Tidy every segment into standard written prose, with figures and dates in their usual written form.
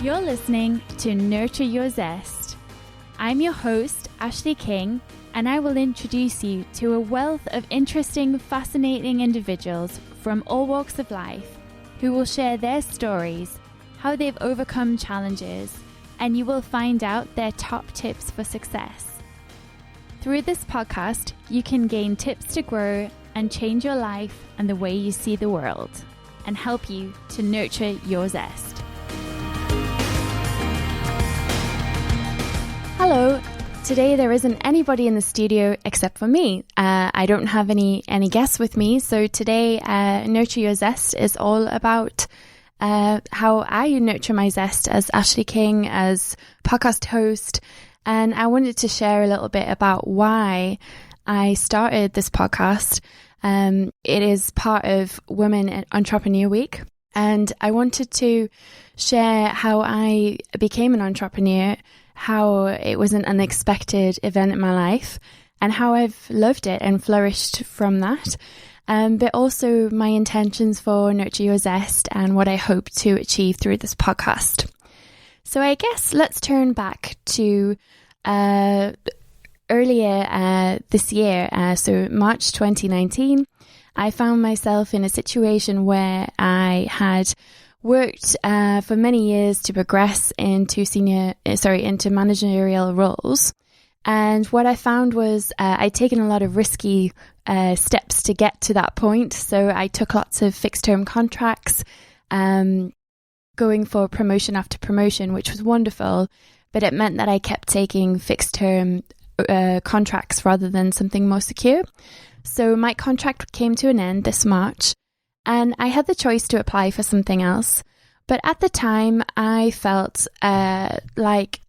You're listening to Nurture Your Zest. I'm your host, Ashleigh King, and I will introduce you to a wealth of interesting, fascinating individuals from all walks of life who will share their stories, how they've overcome challenges, and you will find out their top tips for success. Through this podcast, you can gain tips to grow and change your life and the way you see the world, and help you to nurture your zest. Hello. Today there isn't anybody in the studio except for me. I don't have any guests with me, so today Nurture Your Zest is all about how I nurture my zest as Ashleigh King, as podcast host, and I wanted to share a little bit about why I started this podcast. It is part of Women Entrepreneur Week, and I wanted to share how I became an entrepreneur, how it was an unexpected event in my life, and how I've loved it and flourished from that. But also my intentions for Nurture Your Zest and what I hope to achieve through this podcast. So I guess let's turn back to earlier this year, so March 2019. I found myself in a situation where I had worked for many years to progress into into managerial roles. And what I found was I'd taken a lot of risky steps to get to that point. So I took lots of fixed term contracts, going for promotion after promotion, which was wonderful. But it meant that I kept taking fixed term contracts rather than something more secure. So my contract came to an end this March, and I had the choice to apply for something else. But at the time, I felt like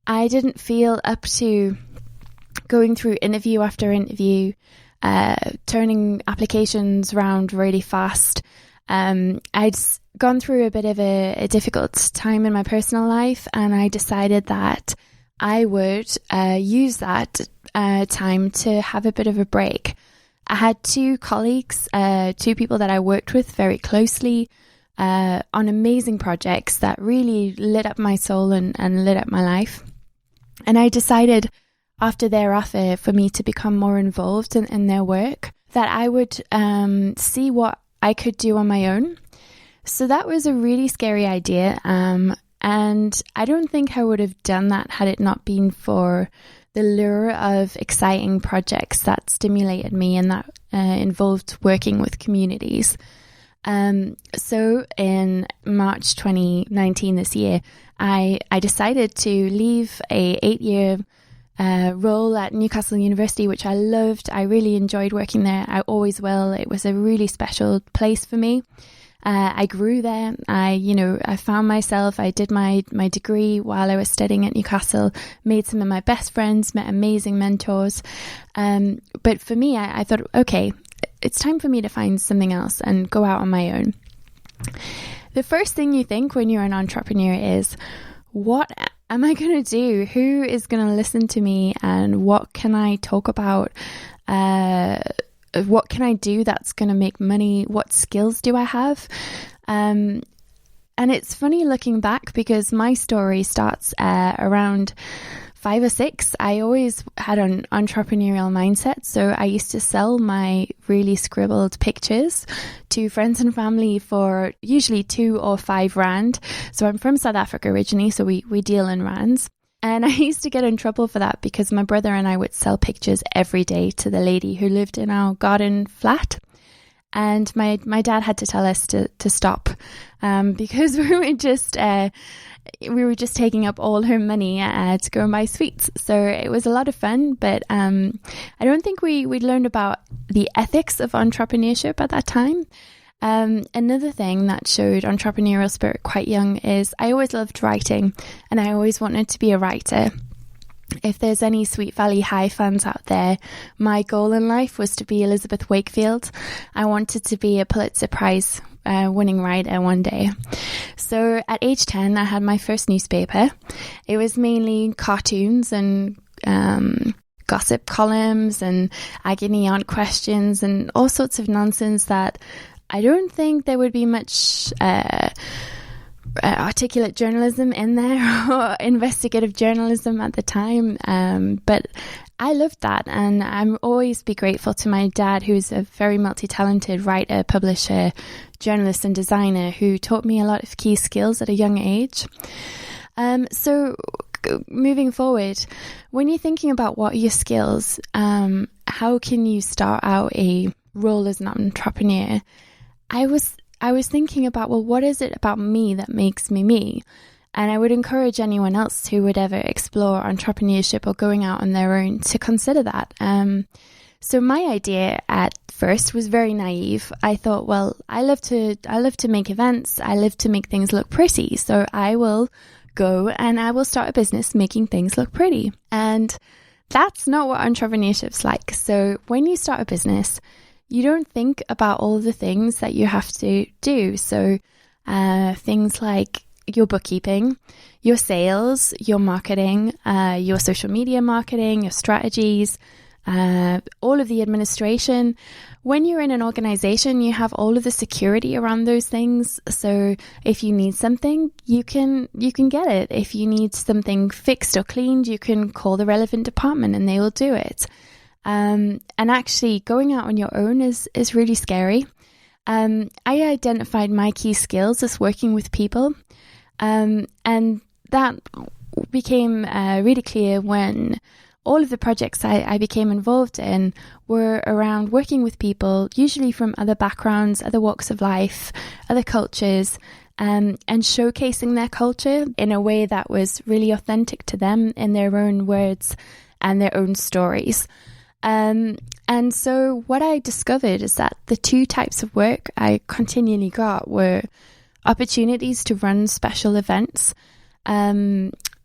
I didn't feel up to going through interview after interview, turning applications around really fast. I'd gone through a bit of a difficult time in my personal life, and I decided that I would use that time to have a bit of a break. I had two colleagues, two people that I worked with very closely on amazing projects that really lit up my soul and lit up my life. And I decided after their offer for me to become more involved in their work that I would see what I could do on my own. So that was a really scary idea. And I don't think I would have done that had it not been for the lure of exciting projects that stimulated me and that involved working with communities. So in March 2019 this year, I decided to leave a 8-year role at Newcastle University, which I loved. I really enjoyed working there. I always will. It was a really special place for me. I grew there. I found myself. I did my degree while I was studying at Newcastle, made some of my best friends, met amazing mentors. But for me, I thought, okay, it's time for me to find something else and go out on my own. The first thing you think when you're an entrepreneur is, what am I going to do? Who is going to listen to me? And what can I talk about? What can I do that's going to make money? What skills do I have? And it's funny looking back because my story starts around 5 or 6. I always had an entrepreneurial mindset. So I used to sell my really scribbled pictures to friends and family for usually 2 or 5 rand. So I'm from South Africa originally, so we deal in rands. And I used to get in trouble for that because my brother and I would sell pictures every day to the lady who lived in our garden flat. And my dad had to tell us to stop because we were just taking up all her money to go and buy sweets. So it was a lot of fun, but I don't think we'd learned about the ethics of entrepreneurship at that time. Another thing that showed entrepreneurial spirit quite young is I always loved writing, and I always wanted to be a writer. If there's any Sweet Valley High fans out there, my goal in life was to be Elizabeth Wakefield. I wanted to be a Pulitzer Prize winning writer one day. So at age 10, I had my first newspaper. It was mainly cartoons and gossip columns and agony aunt questions and all sorts of nonsense that I don't think there would be much articulate journalism in there or investigative journalism at the time. But I loved that, and I'm always be grateful to my dad, who's a very multi-talented writer, publisher, journalist and designer, who taught me a lot of key skills at a young age. So moving forward, when you're thinking about what are your skills, how can you start out a role as an entrepreneur? I was thinking about, well, what is it about me that makes me me? And I would encourage anyone else who would ever explore entrepreneurship or going out on their own to consider that. So my idea at first was very naive. I thought, well, I love to make events. I love to make things look pretty. So I will go and I will start a business making things look pretty. And that's not what entrepreneurship's like. So when you start a business, you don't think about all the things that you have to do. So things like your bookkeeping, your sales, your marketing, your social media marketing, your strategies, all of the administration. When you're in an organization, you have all of the security around those things. So if you need something, you can get it. If you need something fixed or cleaned, you can call the relevant department and they will do it. And actually going out on your own is really scary. I identified my key skills as working with people. And that became really clear when all of the projects I became involved in were around working with people, usually from other backgrounds, other walks of life, other cultures, and showcasing their culture in a way that was really authentic to them in their own words and their own stories. And so what I discovered is that the two types of work I continually got were opportunities to run special events,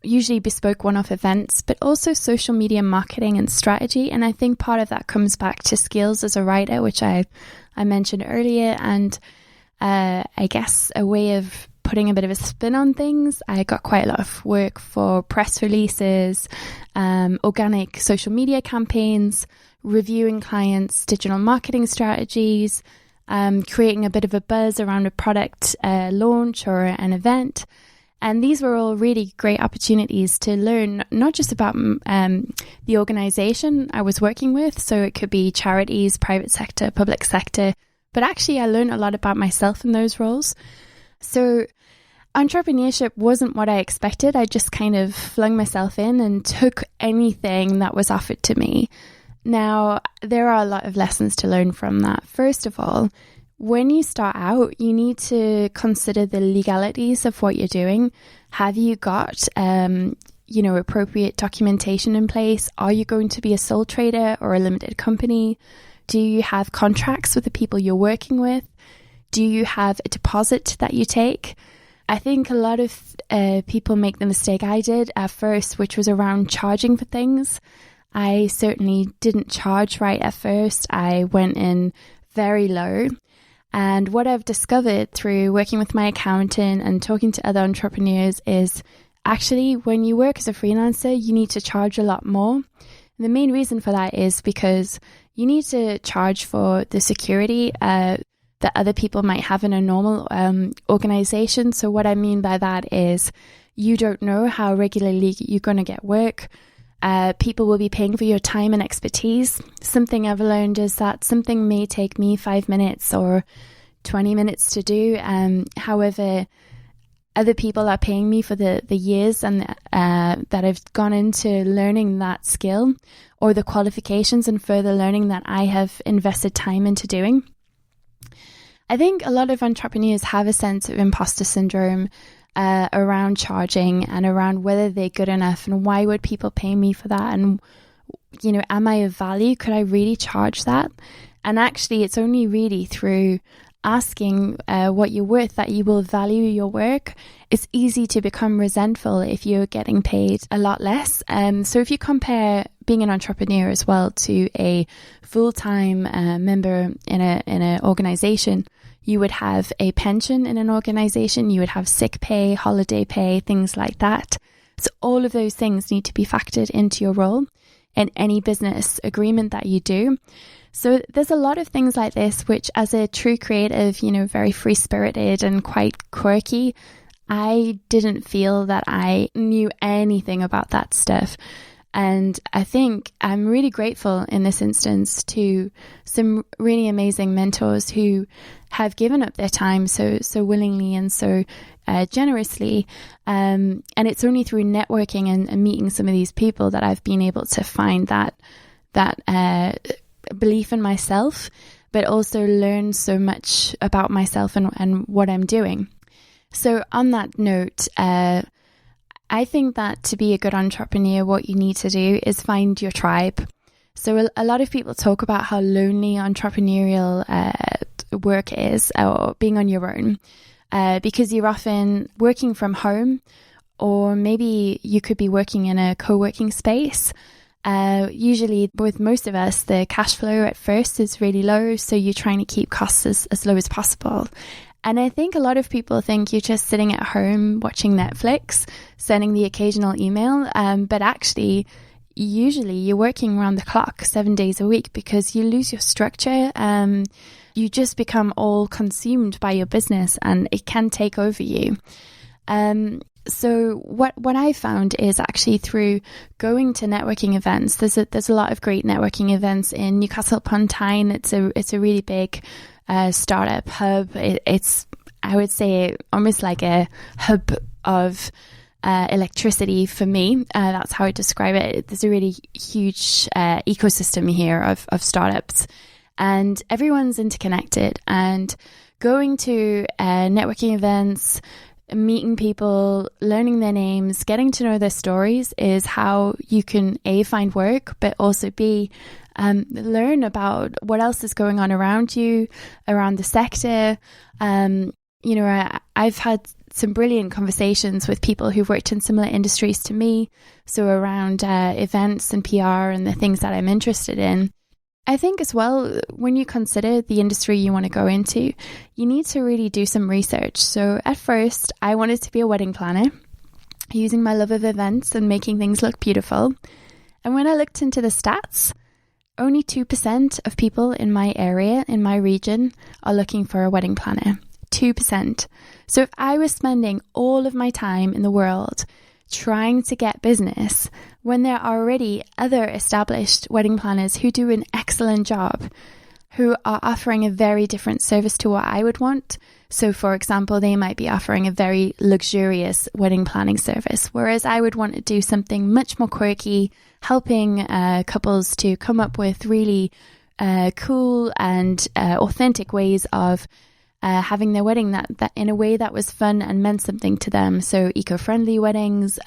usually bespoke one-off events, but also social media marketing and strategy. And I think part of that comes back to skills as a writer, which I mentioned earlier, and I guess a way of putting a bit of a spin on things. I got quite a lot of work for press releases, organic social media campaigns, reviewing clients' digital marketing strategies, creating a bit of a buzz around a product launch or an event. And these were all really great opportunities to learn not just about the organization I was working with, so it could be charities, private sector, public sector, but actually I learned a lot about myself in those roles. So entrepreneurship wasn't what I expected. I just kind of flung myself in and took anything that was offered to me. Now, there are a lot of lessons to learn from that. First of all, when you start out, you need to consider the legalities of what you're doing. Have you got, appropriate documentation in place? Are you going to be a sole trader or a limited company? Do you have contracts with the people you're working with? Do you have a deposit that you take? I think a lot of people make the mistake I did at first, which was around charging for things. I certainly didn't charge right at first. I went in very low. And what I've discovered through working with my accountant and talking to other entrepreneurs is actually when you work as a freelancer, you need to charge a lot more. And the main reason for that is because you need to charge for the security that other people might have in a normal organization. So what I mean by that is you don't know how regularly you're going to get work. People will be paying for your time and expertise. Something I've learned is that something may take me 5 minutes or 20 minutes to do. However, other people are paying me for the years and that I've gone into learning that skill, or the qualifications and further learning that I have invested time into doing. I think a lot of entrepreneurs have a sense of imposter syndrome around charging and around whether they're good enough and why would people pay me for that, and am I of value? Could I really charge that? And actually it's only really through asking what you're worth that you will value your work. It's easy to become resentful if you're getting paid a lot less. So if you compare being an entrepreneur as well to a full-time member in an organization, you would have a pension in an organization, you would have sick pay, holiday pay, things like that. So all of those things need to be factored into your role in any business agreement that you do. So there's a lot of things like this, which as a true creative, very free-spirited and quite quirky, I didn't feel that I knew anything about that stuff. And I think I'm really grateful in this instance to some really amazing mentors who have given up their time so willingly and so generously. And it's only through networking and meeting some of these people that I've been able to find that belief in myself, but also learn so much about myself and what I'm doing. So on that note, I think that to be a good entrepreneur, what you need to do is find your tribe. So a lot of people talk about how lonely entrepreneurial work is, or being on your own, because you're often working from home, or maybe you could be working in a co-working space. Usually with most of us, the cash flow at first is really low, so you're trying to keep costs as low as possible. And I think a lot of people think you're just sitting at home watching Netflix, sending the occasional email, but actually, usually you're working around the clock 7 days a week because you lose your structure. You just become all consumed by your business and it can take over you. So what I found is actually through going to networking events. There's a lot of great networking events in Newcastle upon Tyne. It's a really big startup hub. It's, I would say, almost like a hub of electricity for me. That's how I describe it. There's a really huge ecosystem here of startups, and everyone's interconnected. And going to networking events, meeting people, learning their names, getting to know their stories is how you can A, find work, but also B, learn about what else is going on around you, around the sector. I've had some brilliant conversations with people who've worked in similar industries to me, so around events and PR and the things that I'm interested in. I think as well, when you consider the industry you want to go into, you need to really do some research. So at first, I wanted to be a wedding planner, using my love of events and making things look beautiful. And when I looked into the stats, only 2% of people in my area, in my region, are looking for a wedding planner. 2%. So if I was spending all of my time in the world trying to get business when there are already other established wedding planners who do an excellent job, who are offering a very different service to what I would want. So for example, they might be offering a very luxurious wedding planning service, whereas I would want to do something much more quirky, helping couples to come up with really cool and authentic ways of having their wedding that in a way that was fun and meant something to them. So eco-friendly weddings,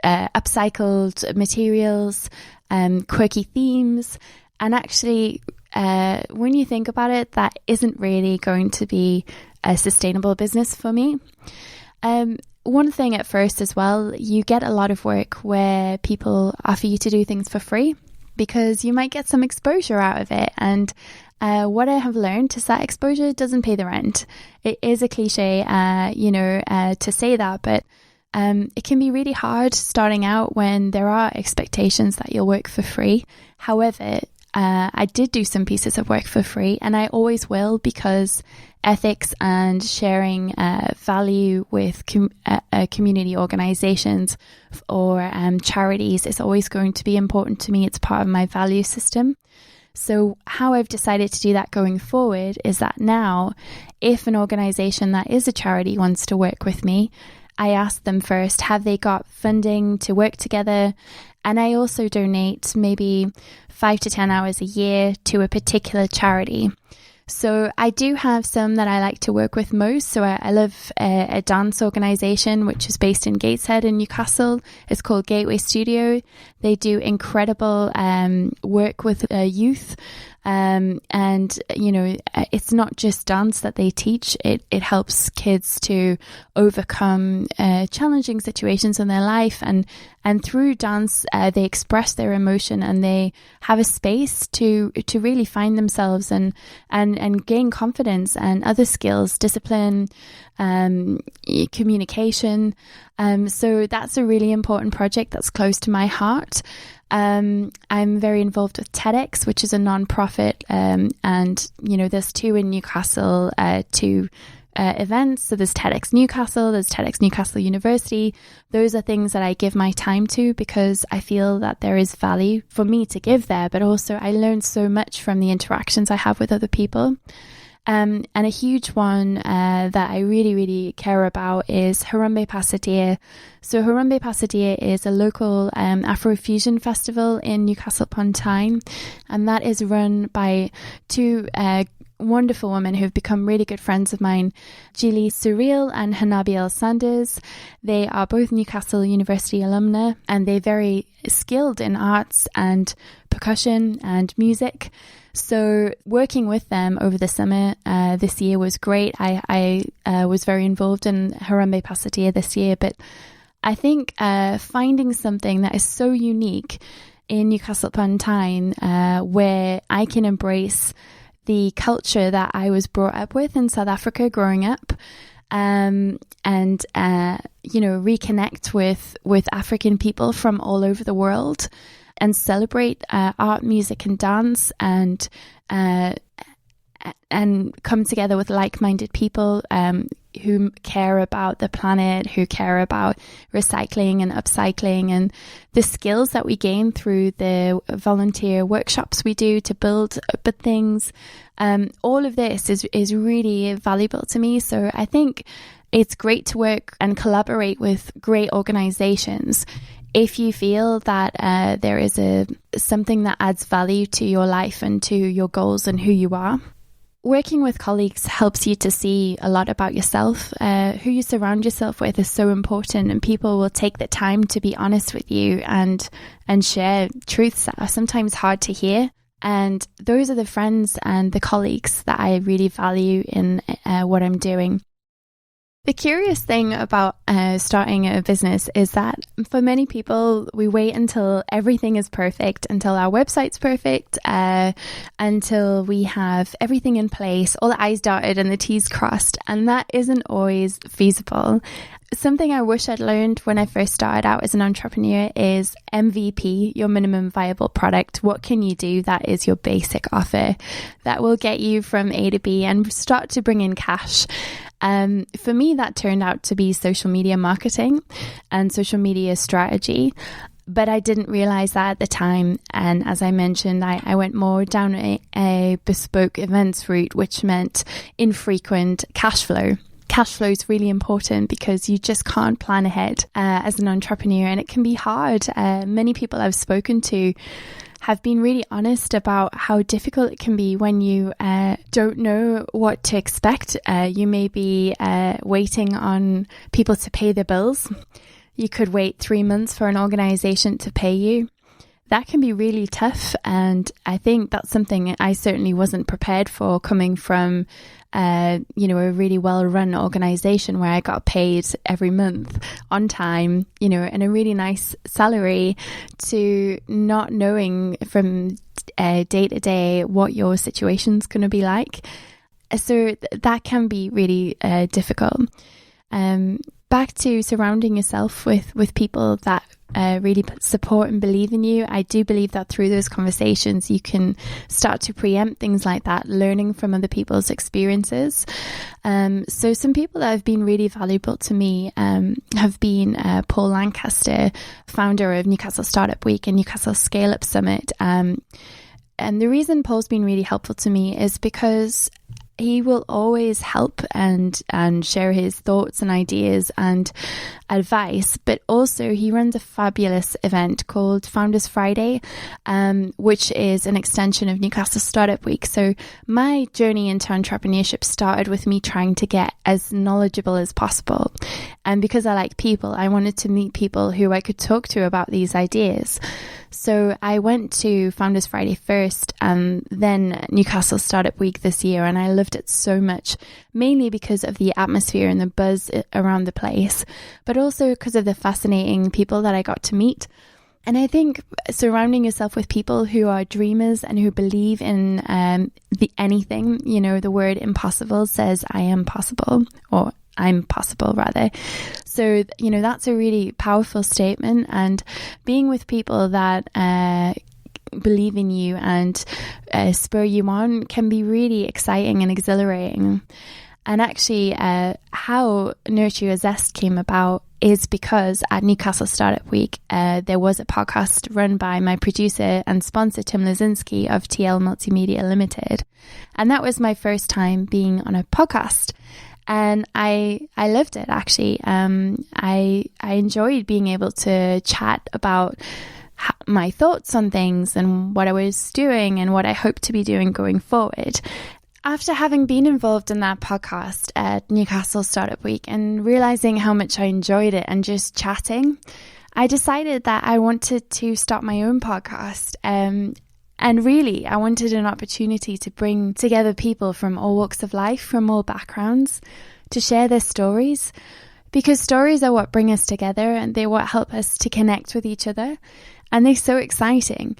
upcycled materials, quirky themes. And actually, when you think about it, that isn't really going to be a sustainable business for me. One thing at first as well, you get a lot of work where people offer you to do things for free because you might get some exposure out of it. And what I have learned is that exposure doesn't pay the rent. It is a cliche, to say that, but it can be really hard starting out when there are expectations that you'll work for free. However, I did do some pieces of work for free, and I always will, because ethics and sharing value with community organizations or charities is always going to be important to me. It's part of my value system. So how I've decided to do that going forward is that now, if an organization that is a charity wants to work with me, I ask them first, have they got funding to work together? And I also donate maybe 5 to 10 hours a year to a particular charity. So I do have some that I like to work with most. So I love a dance organisation which is based in Gateshead in Newcastle. It's called Gateway Studio. They do incredible work with youth. It's not just dance that they teach. It helps kids to overcome challenging situations in their life, and through dance they express their emotion, and they have a space to really find themselves and gain confidence and other skills, discipline, communication. So that's a really important project that's close to my heart. I'm very involved with TEDx, which is a non-profit, and there's 2 in Newcastle, 2 events. So there's TEDx Newcastle, there's TEDx Newcastle University. Those are things that I give my time to because I feel that there is value for me to give there, but also I learn so much from the interactions I have with other people. And a huge one that I really, really care about is Harambee Passadeer. So Harambee Passadeer is a local Afrofusion festival in Newcastle upon Tyne, and that is run by two wonderful women who've become really good friends of mine, Julie Surreal and Hanabiel Sanders. They are both Newcastle University alumni, and they're very skilled in arts and percussion and music. So working with them over the summer this year was great. I was very involved in Harambee Passadeer this year, but I think finding something that is so unique in Newcastle upon Tyne where I can embrace the culture that I was brought up with in South Africa growing up, and reconnect with African people from all over the world and celebrate art, music and dance, and come together with like-minded people who care about the planet, who care about recycling and upcycling, and the skills that we gain through the volunteer workshops we do to build things. All of this is really valuable to me. So I think it's great to work and collaborate with great organizations if you feel that there is something that adds value to your life and to your goals and who you are. Working with colleagues helps you to see a lot about yourself. Who you surround yourself with is so important, and people will take the time to be honest with you and share truths that are sometimes hard to hear. And those are the friends and the colleagues that I really value in what I'm doing. The curious thing about starting a business is that for many people, we wait until everything is perfect, until our website's perfect, until we have everything in place, all the I's dotted and the T's crossed, and that isn't always feasible. Something I wish I'd learned when I first started out as an entrepreneur is MVP, your minimum viable product. What can you do that is your basic offer that will get you from A to B and start to bring in cash? For me, that turned out to be social media marketing and social media strategy. But I didn't realize that at the time. And as I mentioned, I went more down a bespoke events route, which meant infrequent cash flow. Cash flow is really important because you just can't plan ahead as an entrepreneur, and it can be hard. Many people I've spoken to have been really honest about how difficult it can be when you don't know what to expect. You may be waiting on people to pay their bills. You could wait 3 months for an organization to pay you. That can be really tough, and I think that's something I certainly wasn't prepared for, coming from a really well-run organization where I got paid every month on time, and a really nice salary, to not knowing from day to day what your situation's going to be like. So that can be really difficult. Back to surrounding yourself with people that really support and believe in you. I do believe that through those conversations, you can start to preempt things like that, learning from other people's experiences. So some people that have been really valuable to me have been Paul Lancaster, founder of Newcastle Startup Week and Newcastle Scale Up Summit. And the reason Paul's been really helpful to me is because he will always help and share his thoughts and ideas and advice, but also he runs a fabulous event called Founders Friday, which is an extension of Newcastle Startup Week. So my journey into entrepreneurship started with me trying to get as knowledgeable as possible. And because I like people, I wanted to meet people who I could talk to about these ideas. So I went to Founders Friday first and then Newcastle Startup Week this year, and I loved it so much, mainly because of the atmosphere and the buzz around the place, but also because of the fascinating people that I got to meet. And I think surrounding yourself with people who are dreamers and who believe in anything, the word impossible says I am possible, or I'm possible rather. So, that's a really powerful statement, and being with people that believe in you and spur you on can be really exciting and exhilarating. And actually, how Nurture Your Zest came about is because at Newcastle Startup Week, there was a podcast run by my producer and sponsor, Tim Lazinski of TL Multimedia Limited. And that was my first time being on a podcast. And I loved it, actually. I enjoyed being able to chat about my thoughts on things and what I was doing and what I hope to be doing going forward. After having been involved in that podcast at Newcastle Startup Week and realizing how much I enjoyed it and just chatting, I decided that I wanted to start my own podcast. And really, I wanted an opportunity to bring together people from all walks of life, from all backgrounds, to share their stories. Because stories are what bring us together and they're what help us to connect with each other. And they're so exciting.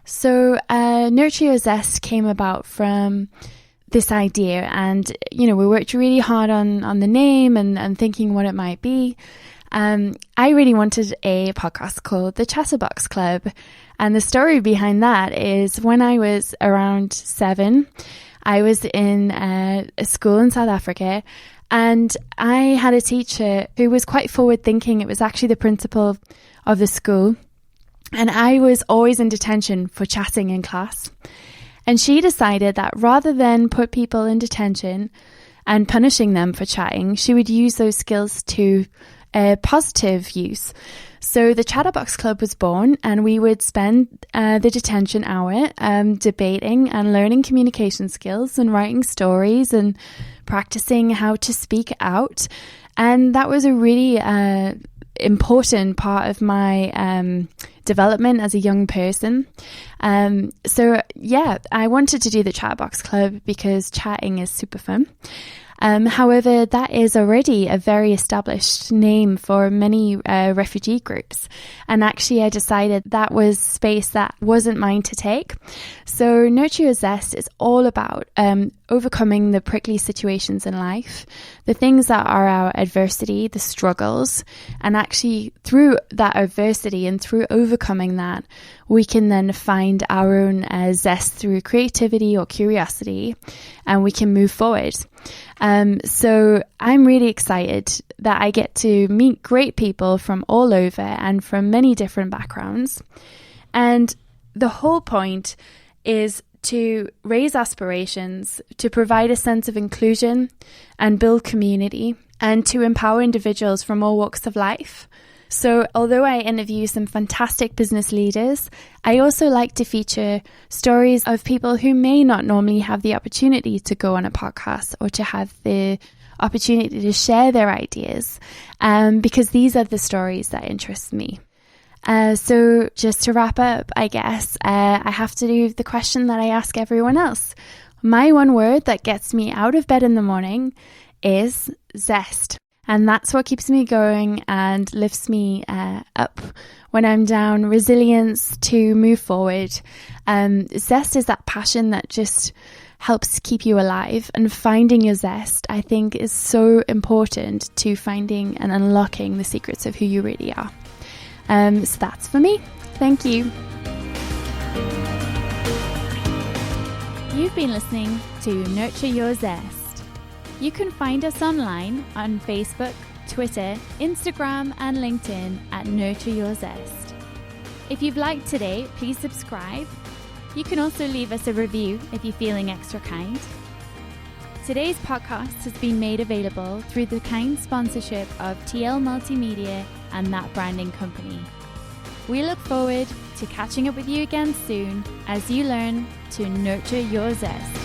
So Nurture Your Zest came about from this idea. And, we worked really hard on the name and thinking what it might be. I really wanted a podcast called The Chatterbox Club. And the story behind that is when I was around 7, I was in a school in South Africa. And I had a teacher who was quite forward thinking. It was actually the principal of the school. And I was always in detention for chatting in class. And she decided that rather than put people in detention and punishing them for chatting, she would use those skills to positive use. So the Chatterbox Club was born, and we would spend the detention hour debating and learning communication skills and writing stories and practicing how to speak out. And that was a really important part of my development as a young person. So I wanted to do the Chatterbox Club because chatting is super fun. However, that is already a very established name for many refugee groups. And actually, I decided that was space that wasn't mine to take. So Nurture Your Zest is all about overcoming the prickly situations in life, the things that are our adversity, the struggles. And actually, through that adversity and through overcoming that, we can then find our own zest through creativity or curiosity, and we can move forward. So I'm really excited that I get to meet great people from all over and from many different backgrounds. And the whole point is to raise aspirations, to provide a sense of inclusion and build community, and to empower individuals from all walks of life. So although I interview some fantastic business leaders, I also like to feature stories of people who may not normally have the opportunity to go on a podcast or to have the opportunity to share their ideas, because these are the stories that interest me. So just to wrap up, I guess, I have to do the question that I ask everyone else. My one word that gets me out of bed in the morning is zest. And that's what keeps me going and lifts me up when I'm down. Resilience to move forward. Zest is that passion that just helps keep you alive. And finding your zest, I think, is so important to finding and unlocking the secrets of who you really are. So that's for me. Thank you. You've been listening to Nurture Your Zest. You can find us online on Facebook, Twitter, Instagram and LinkedIn at Nurture Your Zest. If you've liked today, please subscribe. You can also leave us a review if you're feeling extra kind. Today's podcast has been made available through the kind sponsorship of TL Multimedia and That Branding Company. We look forward to catching up with you again soon as you learn to nurture your zest.